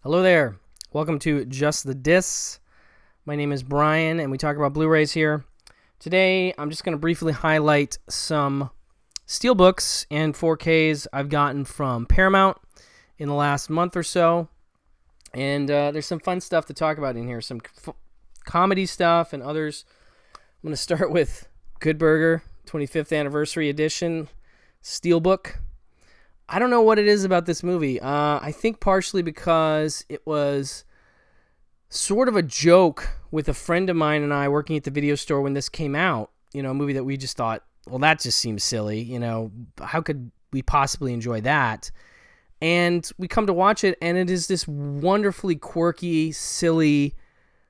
Hello there. Welcome to Just the Discs. My name is Brian, and we talk about Blu-rays here. Today, I'm just going to briefly highlight some Steelbooks and 4Ks I've gotten from Paramount in the last month or so. And there's some fun stuff to talk about in here, some comedy stuff and others. I'm going to start with Good Burger, 25th Anniversary Edition, Steelbook. I don't know what it is about this movie. I think partially because it was sort of a joke with a friend of mine and I working at the video store when this came out. You know, a movie that we just thought, well, that just seems silly. You know, how could we possibly enjoy that? And we come to watch it, and it is this wonderfully quirky, silly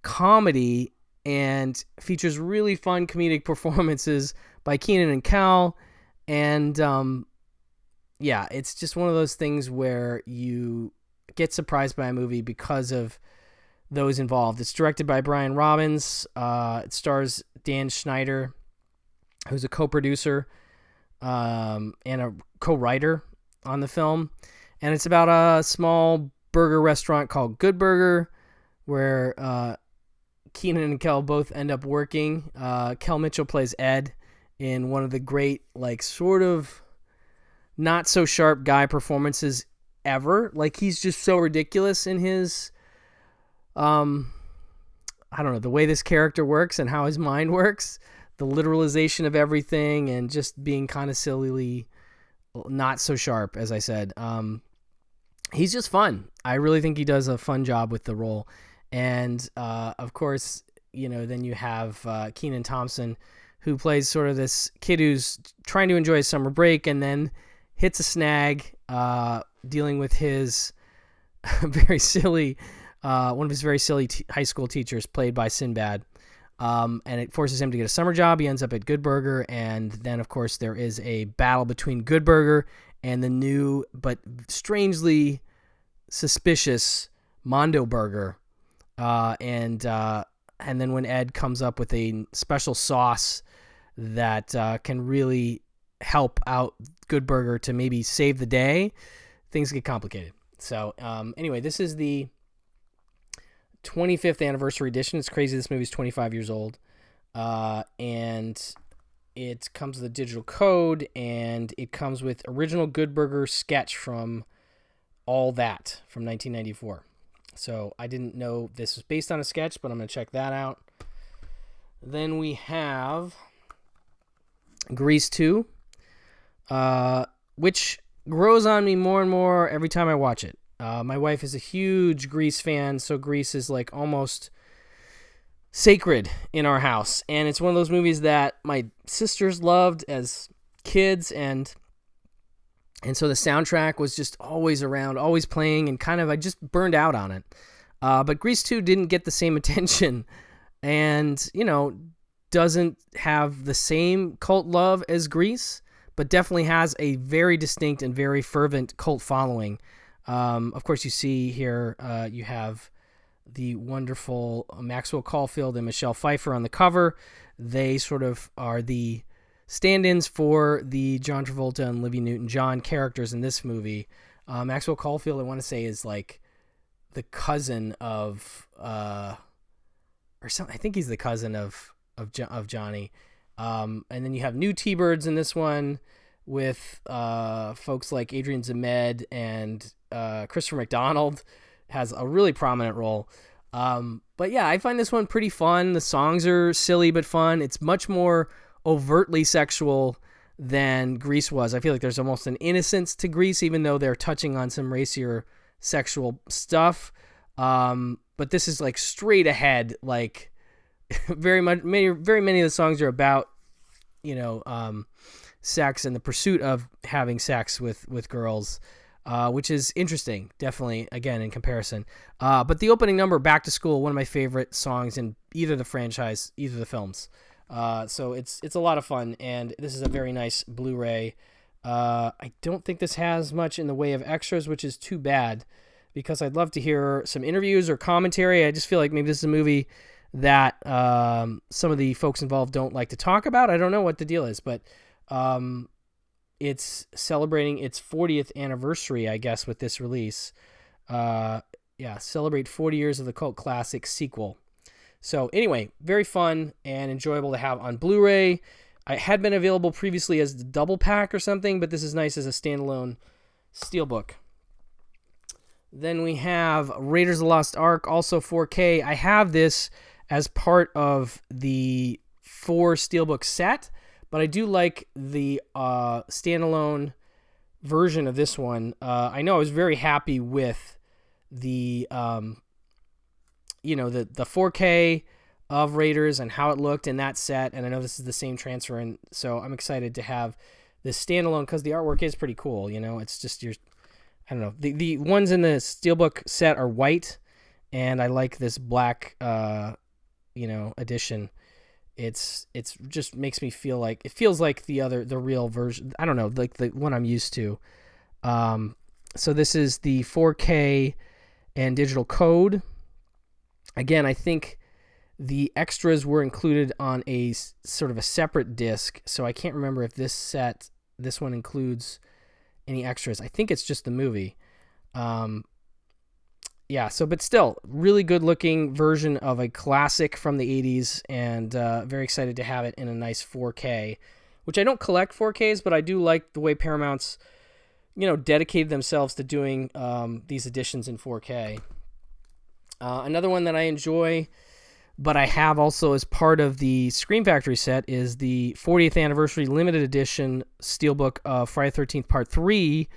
comedy and features really fun comedic performances by Kenan and Kel. And, yeah, it's just one of those things where you get surprised by a movie because of those involved. It's directed by Brian Robbins. It stars Dan Schneider, who's a co-producer and a co-writer on the film. And it's about a small burger restaurant called Good Burger, where Kenan and Kel both end up working. Kel Mitchell plays Ed in one of the great, like, sort of not so sharp guy performances ever. Like, he's just so ridiculous in his, I don't know, the way this character works and how his mind works, the literalization of everything, and just being kind of sillily not so sharp, as I said. He's just fun. I really think he does a fun job with the role. And, of course, you know, then you have Kenan Thompson, who plays sort of this kid who's trying to enjoy his summer break and then hits a snag dealing with his very silly, one of his very silly high school teachers played by Sinbad. And it forces him to get a summer job. He ends up at Good Burger. And then, of course, there is a battle between Good Burger and the new but strangely suspicious Mondo Burger. And then when Ed comes up with a special sauce that can really help out Good Burger to maybe save the day, things get complicated. So anyway, this is the 25th anniversary edition. It's crazy. This movie's 25 years old. And it comes with a digital code, and it comes with original Good Burger sketch from All That from 1994. So I didn't know this was based on a sketch, but I'm going to check that out. Then we have Grease 2. Which grows on me more and more every time I watch it. My wife is a huge Grease fan, so Grease is like almost sacred in our house. And it's one of those movies that my sisters loved as kids, and so the soundtrack was just always around, always playing, and kind of I just burned out on it. But Grease 2 didn't get the same attention, and, you know, doesn't have the same cult love as Grease, but definitely has a very distinct and very fervent cult following. Of course, you see here, you have the wonderful Maxwell Caulfield and Michelle Pfeiffer on the cover. They sort of are the stand-ins for the John Travolta and Olivia Newton-John characters in this movie. Maxwell Caulfield, I want to say, is like the cousin of, or something. I think he's the cousin of Johnny. And then you have new T-Birds in this one with folks like Adrian Zemed, and Christopher McDonald has a really prominent role. But yeah, I find this one pretty fun. The songs are silly but fun. It's much more overtly sexual than Grease was. I feel like there's almost an innocence to Grease, even though they're touching on some racier sexual stuff. But this is like straight ahead, like very many of the songs are about, you know, sex and the pursuit of having sex with girls, which is interesting, definitely, again, in comparison. But the opening number, Back to School, one of my favorite songs in either the franchise, either the films. So it's a lot of fun, and this is a very nice Blu-ray. I don't think this has much in the way of extras, which is too bad, because I'd love to hear some interviews or commentary. I just feel like maybe this is a movie that some of the folks involved don't like to talk about. I don't know what the deal is, but it's celebrating its 40th anniversary, I guess, with this release. celebrate 40 years of the cult classic sequel. So anyway, very fun and enjoyable to have on Blu-ray. It had been available previously as the double pack or something, but this is nice as a standalone steelbook. Then we have Raiders of the Lost Ark, also 4K. I have this as part of the 4 steelbook set, but I do like the standalone version of this one. I know I was very happy with the the 4K of Raiders and how it looked in that set, and I know this is the same transfer, and so I'm excited to have this standalone because the artwork is pretty cool. It's just I don't know, the ones in the steelbook set are white, and I like this black edition. It's just makes me feel like it feels like the real version. I don't know, like the one I'm used to. So this is the 4K and digital code. Again, I think the extras were included on a sort of a separate disc, so I can't remember if this one includes any extras. I think it's just the movie. But still, really good looking version of a classic from the 80s, and very excited to have it in a nice 4K, which I don't collect 4Ks, but I do like the way Paramount's, dedicated themselves to doing these editions in 4K. Another one that I enjoy, but I have also as part of the Scream Factory set, is the 40th anniversary limited edition steelbook of Friday the 13th Part 3,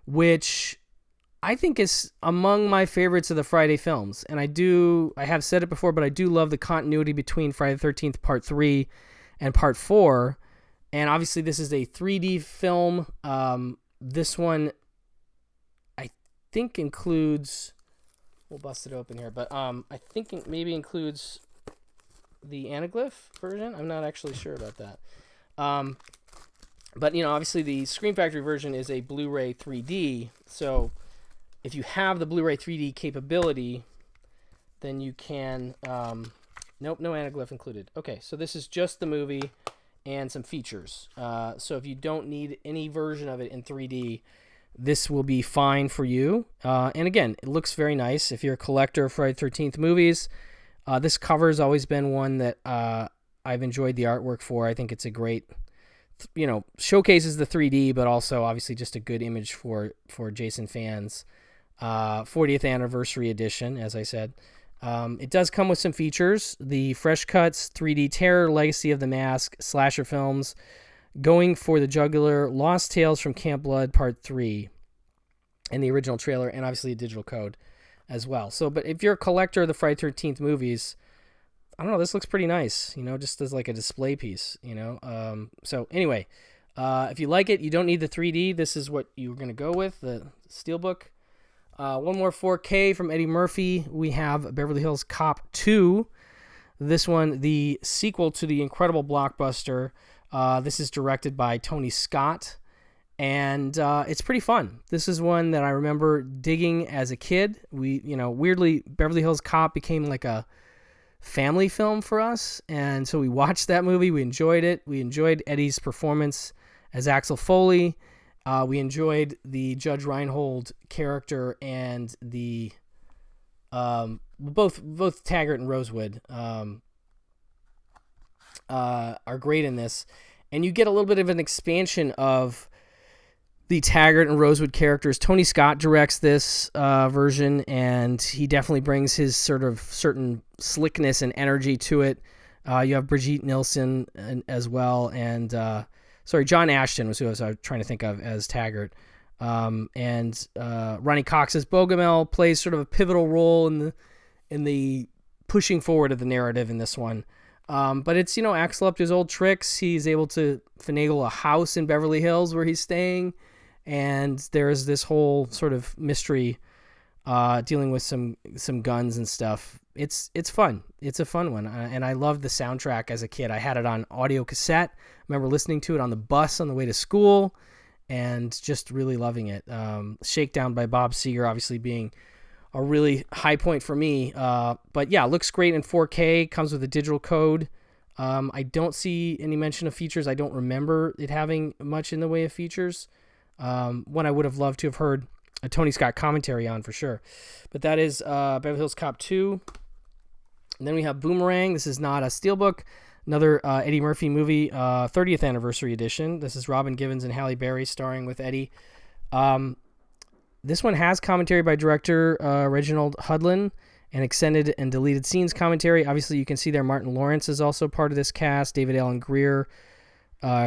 which I think is among my favorites of the Friday films. And I have said it before, but I do love the continuity between Friday the 13th Part 3 and Part 4. And obviously this is a 3D film. This one, I think includes... We'll bust it open here, but I think it maybe includes the anaglyph version. I'm not actually sure about that. But obviously the Scream Factory version is a Blu-ray 3D. So if you have the Blu-ray 3D capability, then you can... nope, no anaglyph included. Okay, so this is just the movie and some features. So if you don't need any version of it in 3D, this will be fine for you. And again, it looks very nice. If you're a collector of Friday the 13th movies, this cover's always been one that I've enjoyed the artwork for. I think it's a great, showcases the 3D, but also obviously just a good image for Jason fans. 40th anniversary edition, as I said. It does come with some features. The Fresh Cuts, 3D Terror, Legacy of the Mask, Slasher Films, Going for the Jugular, Lost Tales from Camp Blood Part 3, and the original trailer, and obviously a digital code as well. So, but if you're a collector of the Friday the 13th movies, I don't know, this looks pretty nice, just as like a display piece, So anyway, if you like it, you don't need the 3D. This is what you're going to go with, the Steelbook. One more 4K from Eddie Murphy. We have Beverly Hills Cop 2. This one, the sequel to the incredible blockbuster. This is directed by Tony Scott, and it's pretty fun. This is one that I remember digging as a kid. Weirdly, Beverly Hills Cop became like a family film for us, and so we watched that movie. We enjoyed it. We enjoyed Eddie's performance as Axel Foley. We enjoyed the Judge Reinhold character, and the both Taggart and Rosewood are great in this, and you get a little bit of an expansion of the Taggart and Rosewood characters. Tony Scott directs this version, and he definitely brings his sort of certain slickness and energy to it. You have Brigitte Nielsen as well, and John Ashton was who I was trying to think of as Taggart. And Ronnie Cox's Bogomil plays sort of a pivotal role in the pushing forward of the narrative in this one. But it's, Axel up to his old tricks. He's able to finagle a house in Beverly Hills where he's staying. And there's this whole sort of mystery dealing with some guns and stuff. It's fun. It's a fun one. And I loved the soundtrack as a kid. I had it on audio cassette. I remember listening to it on the bus on the way to school and just really loving it. Shakedown by Bob Seger obviously being a really high point for me. But yeah, it looks great in 4K, comes with a digital code. I don't see any mention of features. I don't remember it having much in the way of features. One I would have loved to have heard a Tony Scott commentary on for sure. But that is Beverly Hills Cop 2. And then we have Boomerang. This is not a Steelbook. Another Eddie Murphy movie, 30th anniversary edition. This is Robin Givens and Halle Berry starring with Eddie. This one has commentary by director Reginald Hudlin and extended and deleted scenes commentary. Obviously, you can see there Martin Lawrence is also part of this cast. David Allen Greer,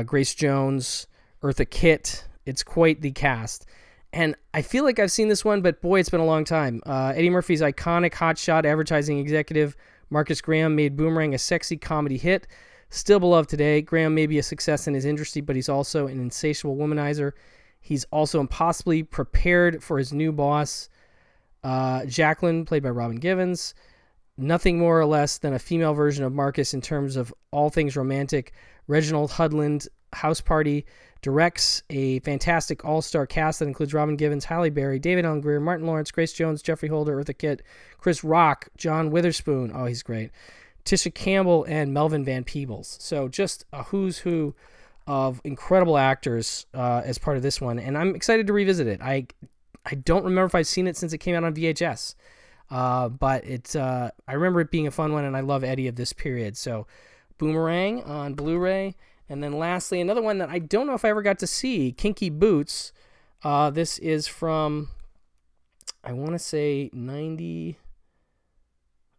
Grace Jones, Eartha Kitt. It's quite the cast. And I feel like I've seen this one, but boy, it's been a long time. Eddie Murphy's iconic hotshot advertising executive Marcus Graham made Boomerang a sexy comedy hit. Still beloved today. Graham may be a success in his industry, but he's also an insatiable womanizer. He's also impossibly prepared for his new boss, Jacqueline, played by Robin Givens. Nothing more or less than a female version of Marcus in terms of all things romantic. Reginald Hudlin House Party directs a fantastic all-star cast that includes Robin Givens, Halle Berry, David Allen Greer, Martin Lawrence, Grace Jones, Jeffrey Holder, Eartha Kitt, Chris Rock, John Witherspoon. Oh, he's great. Tisha Campbell and Melvin Van Peebles. So just a who's who of incredible actors as part of this one, and I'm excited to revisit it. I don't remember if I've seen it since it came out on VHS, but I remember it being a fun one, and I love Eddie of this period. So Boomerang on Blu-ray. And then lastly, another one that I don't know if I ever got to see, Kinky Boots. This is from, I want to say 90.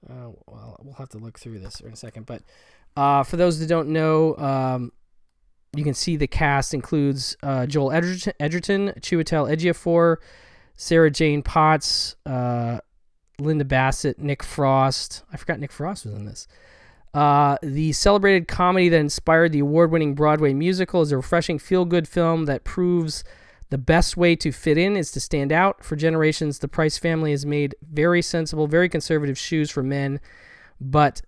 Well, we'll have to look through this in a second. But for those that don't know, you can see the cast includes Joel Edgerton, Chiwetel Ejiofor, Sarah Jane Potts, Linda Bassett, Nick Frost. I forgot Nick Frost was in this. The celebrated comedy that inspired the award-winning Broadway musical is a refreshing feel-good film that proves the best way to fit in is to stand out. For generations, the Price family has made very sensible, very conservative shoes for men, but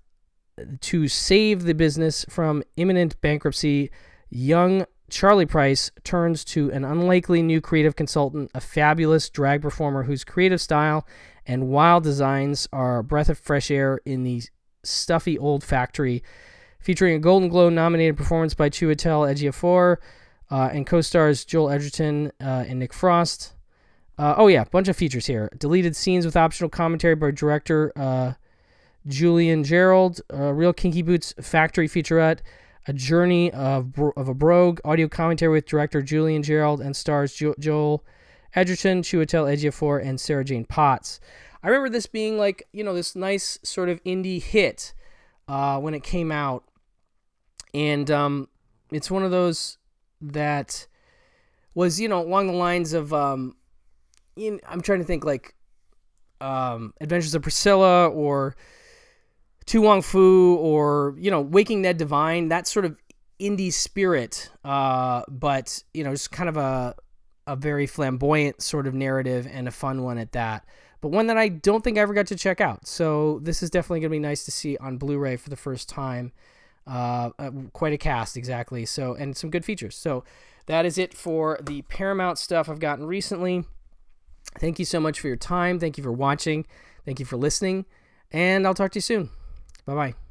to save the business from imminent bankruptcy, young Charlie Price turns to an unlikely new creative consultant, a fabulous drag performer whose creative style and wild designs are a breath of fresh air in the stuffy old factory, featuring a Golden Globe nominated performance by Chiwetel Ejiofor and co-stars Joel Edgerton and Nick Frost. Bunch of features here. Deleted scenes with optional commentary by director Julian Gerald, Real Kinky Boots factory featurette, a journey of a brogue, audio commentary with director Julian Gerald and stars Joel Edgerton, Chiwetel Ejiofor, and Sarah Jane Potts. I remember this being like, this nice sort of indie hit when it came out. And it's one of those that was, along the lines of, I'm trying to think like Adventures of Priscilla or Tu Wong Fu or, Waking Ned Divine, that sort of indie spirit. But, just kind of a very flamboyant sort of narrative and a fun one at that. But one that I don't think I ever got to check out. So this is definitely going to be nice to see on Blu-ray for the first time. Quite a cast, exactly. So, and some good features. So that is it for the Paramount stuff I've gotten recently. Thank you so much for your time. Thank you for watching. Thank you for listening. And I'll talk to you soon. Bye-bye.